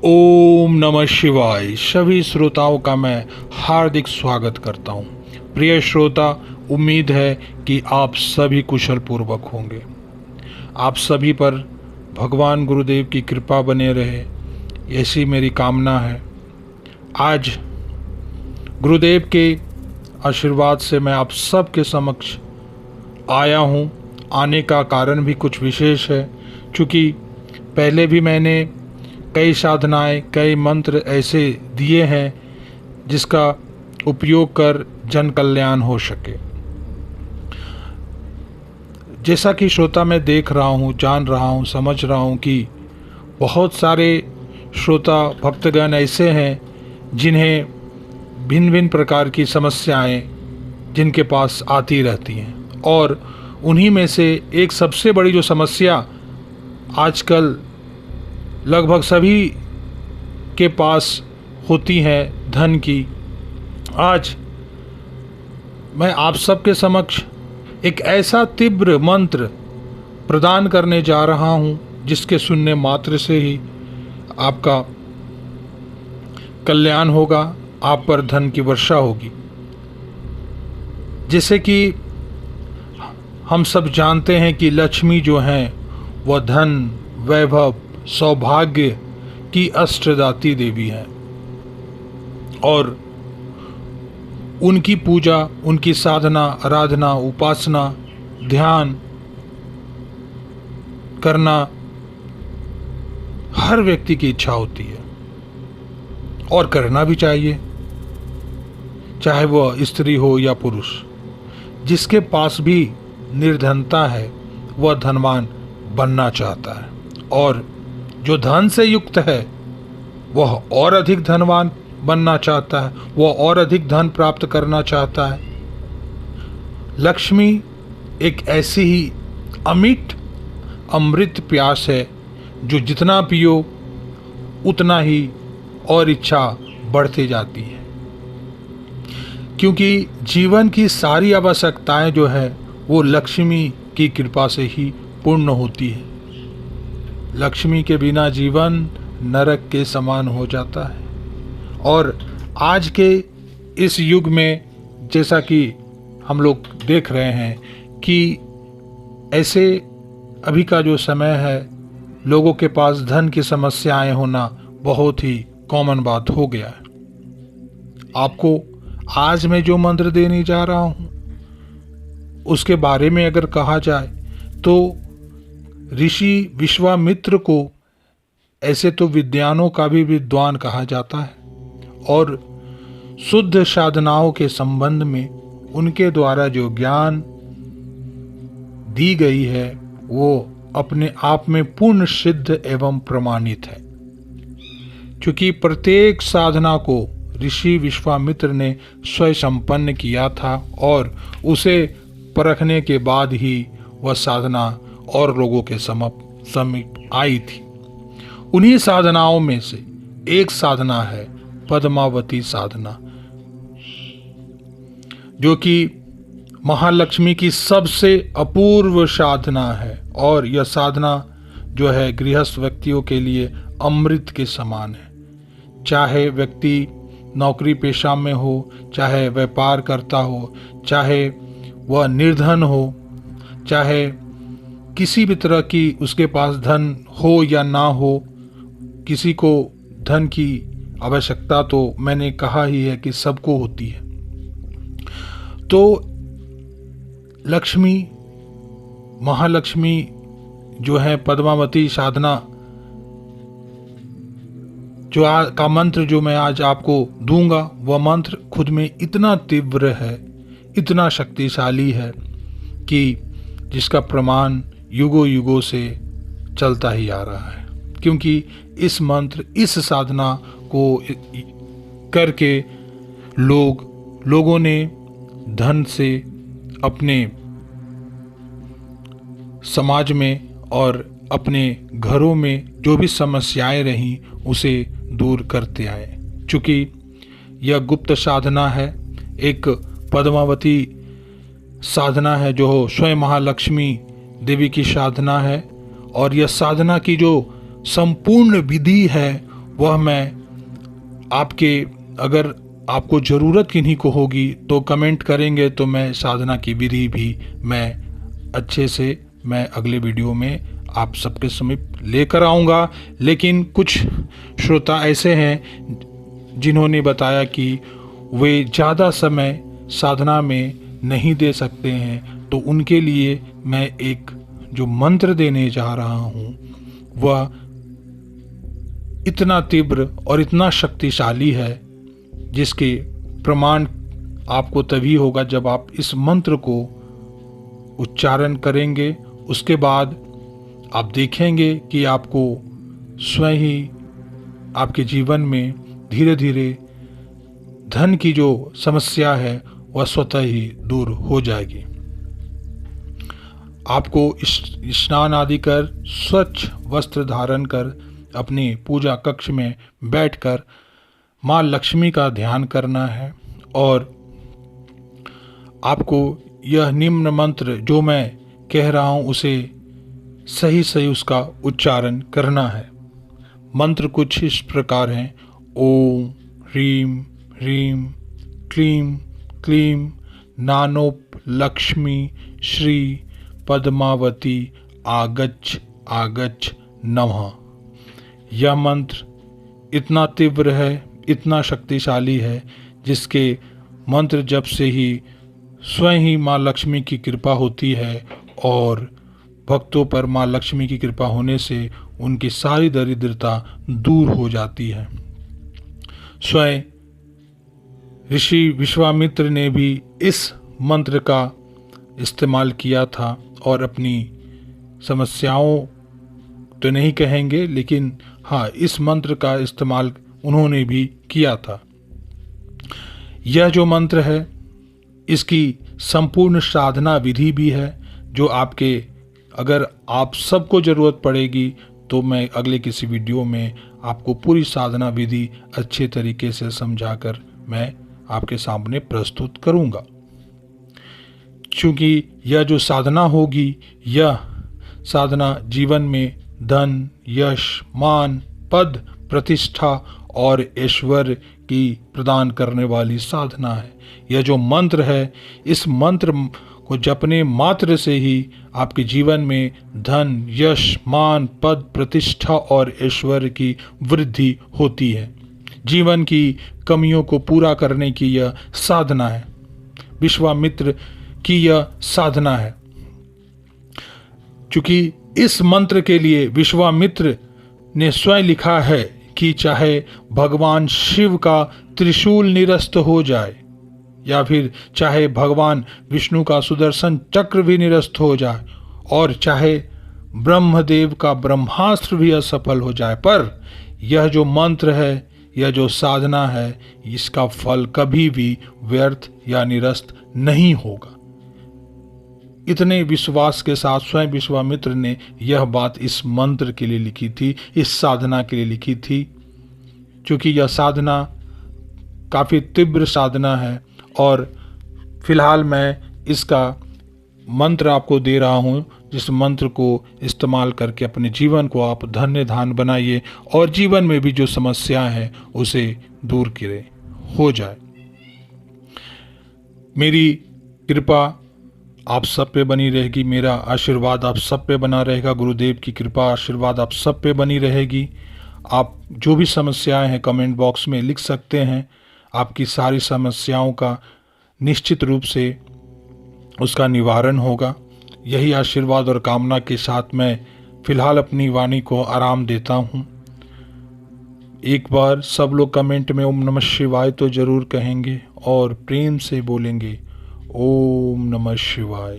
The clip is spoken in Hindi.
ओम नमः शिवाय। सभी श्रोताओं का मैं हार्दिक स्वागत करता हूं। प्रिय श्रोता, उम्मीद है कि आप सभी कुशल पूर्वक होंगे। आप सभी पर भगवान गुरुदेव की कृपा बने रहे, ऐसी मेरी कामना है। आज गुरुदेव के आशीर्वाद से मैं आप सबके समक्ष आया हूं। आने का कारण भी कुछ विशेष है, क्योंकि पहले भी मैंने कई साधनाएं, कई मंत्र ऐसे दिए हैं जिसका उपयोग कर जन कल्याण हो सके। जैसा कि श्रोता मैं देख रहा हूँ, जान रहा हूँ, समझ रहा हूँ कि बहुत सारे श्रोता भक्तगण ऐसे हैं जिन्हें भिन्न भिन्न प्रकार की समस्याएं जिनके पास आती रहती हैं, और उन्हीं में से एक सबसे बड़ी जो समस्या आजकल लगभग सभी के पास होती है, धन की। आज मैं आप सबके समक्ष एक ऐसा तीव्र मंत्र प्रदान करने जा रहा हूं जिसके सुनने मात्र से ही आपका कल्याण होगा, आप पर धन की वर्षा होगी। जैसे कि हम सब जानते हैं कि लक्ष्मी जो हैं वह धन, वैभव, सौभाग्य की अष्टदाती देवी है, और उनकी पूजा, उनकी साधना, आराधना, उपासना, ध्यान करना हर व्यक्ति की इच्छा होती है और करना भी चाहिए, चाहे वह स्त्री हो या पुरुष। जिसके पास भी निर्धनता है वह धनवान बनना चाहता है, और जो धन से युक्त है वह और अधिक धनवान बनना चाहता है, वह और अधिक धन प्राप्त करना चाहता है। लक्ष्मी एक ऐसी ही अमिट अमृत प्यास है जो जितना पियो उतना ही और इच्छा बढ़ती जाती है, क्योंकि जीवन की सारी आवश्यकताएं जो है वो लक्ष्मी की कृपा से ही पूर्ण होती है। लक्ष्मी के बिना जीवन नरक के समान हो जाता है। और आज के इस युग में जैसा कि हम लोग देख रहे हैं कि ऐसे अभी का जो समय है, लोगों के पास धन की समस्याएं होना बहुत ही कॉमन बात हो गया है। आपको आज मैं जो मंत्र देने जा रहा हूं उसके बारे में अगर कहा जाए तो ऋषि विश्वामित्र को ऐसे तो विद्वानों का भी विद्वान कहा जाता है, और शुद्ध साधनाओं के संबंध में उनके द्वारा जो ज्ञान दी गई है वो अपने आप में पूर्ण सिद्ध एवं प्रमाणित है। क्योंकि प्रत्येक साधना को ऋषि विश्वामित्र ने स्वयं संपन्न किया था, और उसे परखने के बाद ही वह साधना और लोगों के समीप आई थी। उन्हीं साधनाओं में से एक साधना है पद्मावती साधना, जो कि महालक्ष्मी की सबसे अपूर्व साधना है, और यह साधना जो है गृहस्थ व्यक्तियों के लिए अमृत के समान है। चाहे व्यक्ति नौकरी पेशा में हो, चाहे व्यापार करता हो, चाहे वह निर्धन हो, चाहे किसी भी तरह की उसके पास धन हो या ना हो, किसी को धन की आवश्यकता तो मैंने कहा ही है कि सबको होती है। तो लक्ष्मी, महालक्ष्मी जो है पद्मावती साधना जो का मंत्र जो मैं आज आपको दूंगा, वह मंत्र खुद में इतना तीव्र है, इतना शक्तिशाली है कि जिसका प्रमाण युगों युगों से चलता ही आ रहा है। क्योंकि इस मंत्र, इस साधना को करके लोगों ने धन से अपने समाज में और अपने घरों में जो भी समस्याएं रहीं उसे दूर करते आए। चूँकि यह गुप्त साधना है, एक पद्मावती साधना है जो स्वयं महालक्ष्मी देवी की साधना है, और यह साधना की जो संपूर्ण विधि है वह मैं आपके, अगर आपको ज़रूरत किन्हीं को होगी तो कमेंट करेंगे तो मैं साधना की विधि भी मैं अच्छे से मैं अगले वीडियो में आप सबके समीप लेकर आऊँगा। लेकिन कुछ श्रोता ऐसे हैं जिन्होंने बताया कि वे ज़्यादा समय साधना में नहीं दे सकते हैं, तो उनके लिए मैं एक जो मंत्र देने जा रहा हूँ वह इतना तीव्र और इतना शक्तिशाली है जिसके प्रमाण आपको तभी होगा जब आप इस मंत्र को उच्चारण करेंगे। उसके बाद आप देखेंगे कि आपको स्वयं ही आपके जीवन में धीरे धीरे धन की जो समस्या है वह स्वतः ही दूर हो जाएगी। आपको स्नान आदि कर स्वच्छ वस्त्र धारण कर अपनी पूजा कक्ष में बैठकर माँ लक्ष्मी का ध्यान करना है और आपको यह निम्न मंत्र जो मैं कह रहा हूँ उसे सही सही उसका उच्चारण करना है। मंत्र कुछ इस प्रकार हैं: ओम ह्रीं ह्रीं क्लीं क्लीं नानोप लक्ष्मी श्री पद्मावती आगच्छ आगच्छ नमः। यह मंत्र इतना तीव्र है, इतना शक्तिशाली है, जिसके मंत्र जप से ही स्वयं ही माँ लक्ष्मी की कृपा होती है और भक्तों पर माँ लक्ष्मी की कृपा होने से उनकी सारी दरिद्रता दूर हो जाती है। स्वयं ऋषि विश्वामित्र ने भी इस मंत्र का इस्तेमाल किया था और अपनी समस्याओं तो नहीं कहेंगे, लेकिन हाँ, इस मंत्र का इस्तेमाल उन्होंने भी किया था। यह जो मंत्र है इसकी संपूर्ण साधना विधि भी है जो आपके, अगर आप सबको ज़रूरत पड़ेगी तो मैं अगले किसी वीडियो में आपको पूरी साधना विधि अच्छे तरीके से समझाकर मैं आपके सामने प्रस्तुत करूंगा। क्योंकि यह जो साधना होगी, यह साधना जीवन में धन, यश, मान, पद, प्रतिष्ठा और ऐश्वर्य की प्रदान करने वाली साधना है। यह जो मंत्र है, इस मंत्र को जपने मात्र से ही आपके जीवन में धन, यश, मान, पद, प्रतिष्ठा और ऐश्वर्य की वृद्धि होती है। जीवन की कमियों को पूरा करने की यह साधना है, विश्वामित्र की यह साधना है। क्योंकि इस मंत्र के लिए विश्वामित्र ने स्वयं लिखा है कि चाहे भगवान शिव का त्रिशूल निरस्त हो जाए या फिर चाहे भगवान विष्णु का सुदर्शन चक्र भी निरस्त हो जाए और चाहे ब्रह्मदेव का ब्रह्मास्त्र भी असफल हो जाए, पर यह जो मंत्र है, यह जो साधना है, इसका फल कभी भी व्यर्थ या निरस्त नहीं होगा। इतने विश्वास के साथ स्वयं विश्वामित्र ने यह बात इस मंत्र के लिए लिखी थी, इस साधना के लिए लिखी थी। क्योंकि यह साधना काफ़ी तीव्र साधना है और फिलहाल मैं इसका मंत्र आपको दे रहा हूँ, जिस मंत्र को इस्तेमाल करके अपने जीवन को आप धन्य धान बनाइए और जीवन में भी जो समस्या है उसे दूर करे हो जाए। मेरी कृपा आप सब पे बनी रहेगी, मेरा आशीर्वाद आप सब पे बना रहेगा, गुरुदेव की कृपा आशीर्वाद आप सब पे बनी रहेगी। आप जो भी समस्याएं हैं कमेंट बॉक्स में लिख सकते हैं, आपकी सारी समस्याओं का निश्चित रूप से उसका निवारण होगा। यही आशीर्वाद और कामना के साथ मैं फिलहाल अपनी वाणी को आराम देता हूँ। एक बार सब लोग कमेंट में ओम नमः शिवाय तो ज़रूर कहेंगे और प्रेम से बोलेंगे ओम नमः शिवाय।